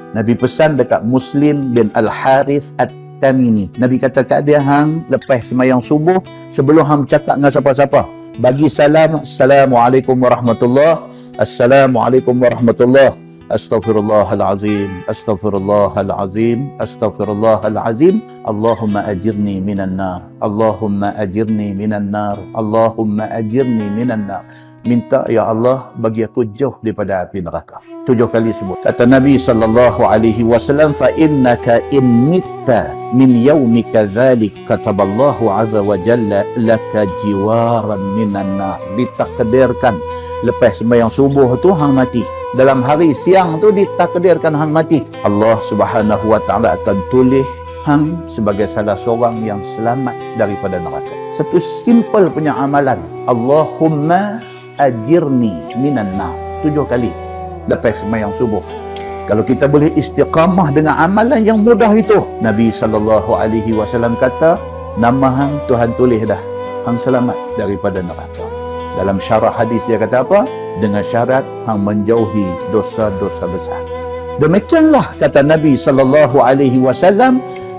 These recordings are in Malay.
Nabi pesan dekat Muslim bin Al-Harith At-Tamimi. Nabi kata kat dia, hang lepas semayang subuh, sebelum hang bercakap dengan siapa-siapa, bagi salam, Assalamualaikum warahmatullahi, Assalamualaikum warahmatullahi, Astaghfirullahalazim, Astaghfirullahalazim, Astaghfirullahalazim, Allahumma ajirni minan nar, Allahumma ajirni minan nar, Allahumma ajirni minan nar. Minta, ya Allah, bagi aku jauh daripada api neraka. 7 kali sebut. Kata Nabi SAW, fa innaka in mitta min yaumika dhalik kataballahu azza wa jalla laka jiwaran minan nar. Ditakdirkan lepas sembahyang subuh tu hang mati. Dalam hari siang tu ditakdirkan hang mati. Allah Subhanahu wa taala akan tulis hang sebagai salah seorang yang selamat daripada neraka. Satu simple punya amalan. Allahumma ajirni minan nar. 7 kali lepas sembahyang subuh. Kalau kita boleh istiqamah dengan amalan yang mudah itu, Nabi SAW kata, nama hang Tuhan tulis dah, hang selamat daripada neraka. Dalam syarah hadis dia kata apa? Dengan syarat hang menjauhi dosa-dosa besar. Demikianlah kata Nabi SAW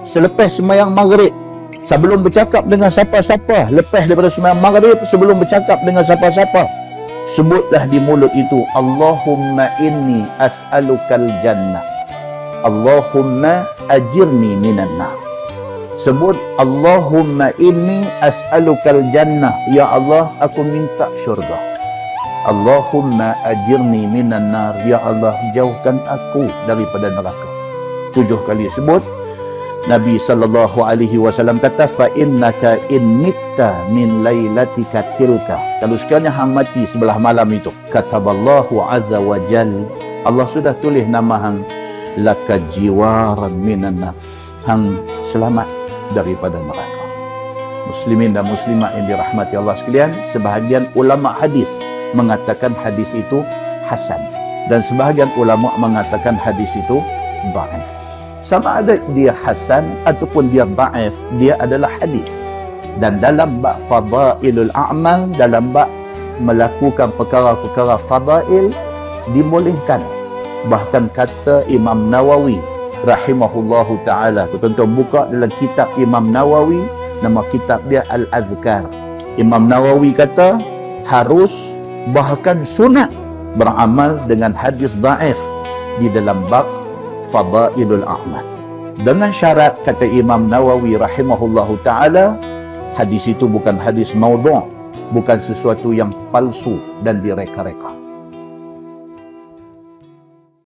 selepas sembahyang maghrib, sebelum bercakap dengan siapa-siapa, lepas daripada sembahyang maghrib, sebelum bercakap dengan siapa-siapa, sebutlah di mulut itu, Allahumma inni as'alukal jannah, Allahumma ajirni minan nar. Sebut, Allahumma inni as'alukal jannah, ya Allah, aku minta syurga. Allahumma ajirni minan nar, ya Allah, jauhkan aku daripada neraka. 7 kali sebut. Nabi SAW kata, fa innaka in mitta min lailatika tilka, kalau sekiranya hang mati sebelah malam itu, kataballahu azza wa jal, Allah sudah tulis nama hang, laka jiwaran minan nar, hang selamat daripada neraka. Muslimin dan muslimat yang dirahmati Allah sekalian, sebahagian ulama hadis mengatakan hadis itu hasan, dan sebahagian ulama mengatakan hadis itu dhaif. Sama ada dia hasan ataupun dia dhaif, dia adalah hadis. Dan dalam bab fadailul a'mal, dalam bab melakukan perkara-perkara fadail, dibolehkan. Bahkan kata Imam Nawawi rahimahullahu ta'ala, tuan-tuan buka dalam kitab Imam Nawawi, nama kitab dia Al-Adhkar. Imam Nawawi kata harus, bahkan sunat, beramal dengan hadis dhaif di dalam bab fadailul a'mal, dengan syarat, kata Imam Nawawi rahimahullahu ta'ala, hadis itu bukan hadis maudhu', bukan sesuatu yang palsu dan direka-reka.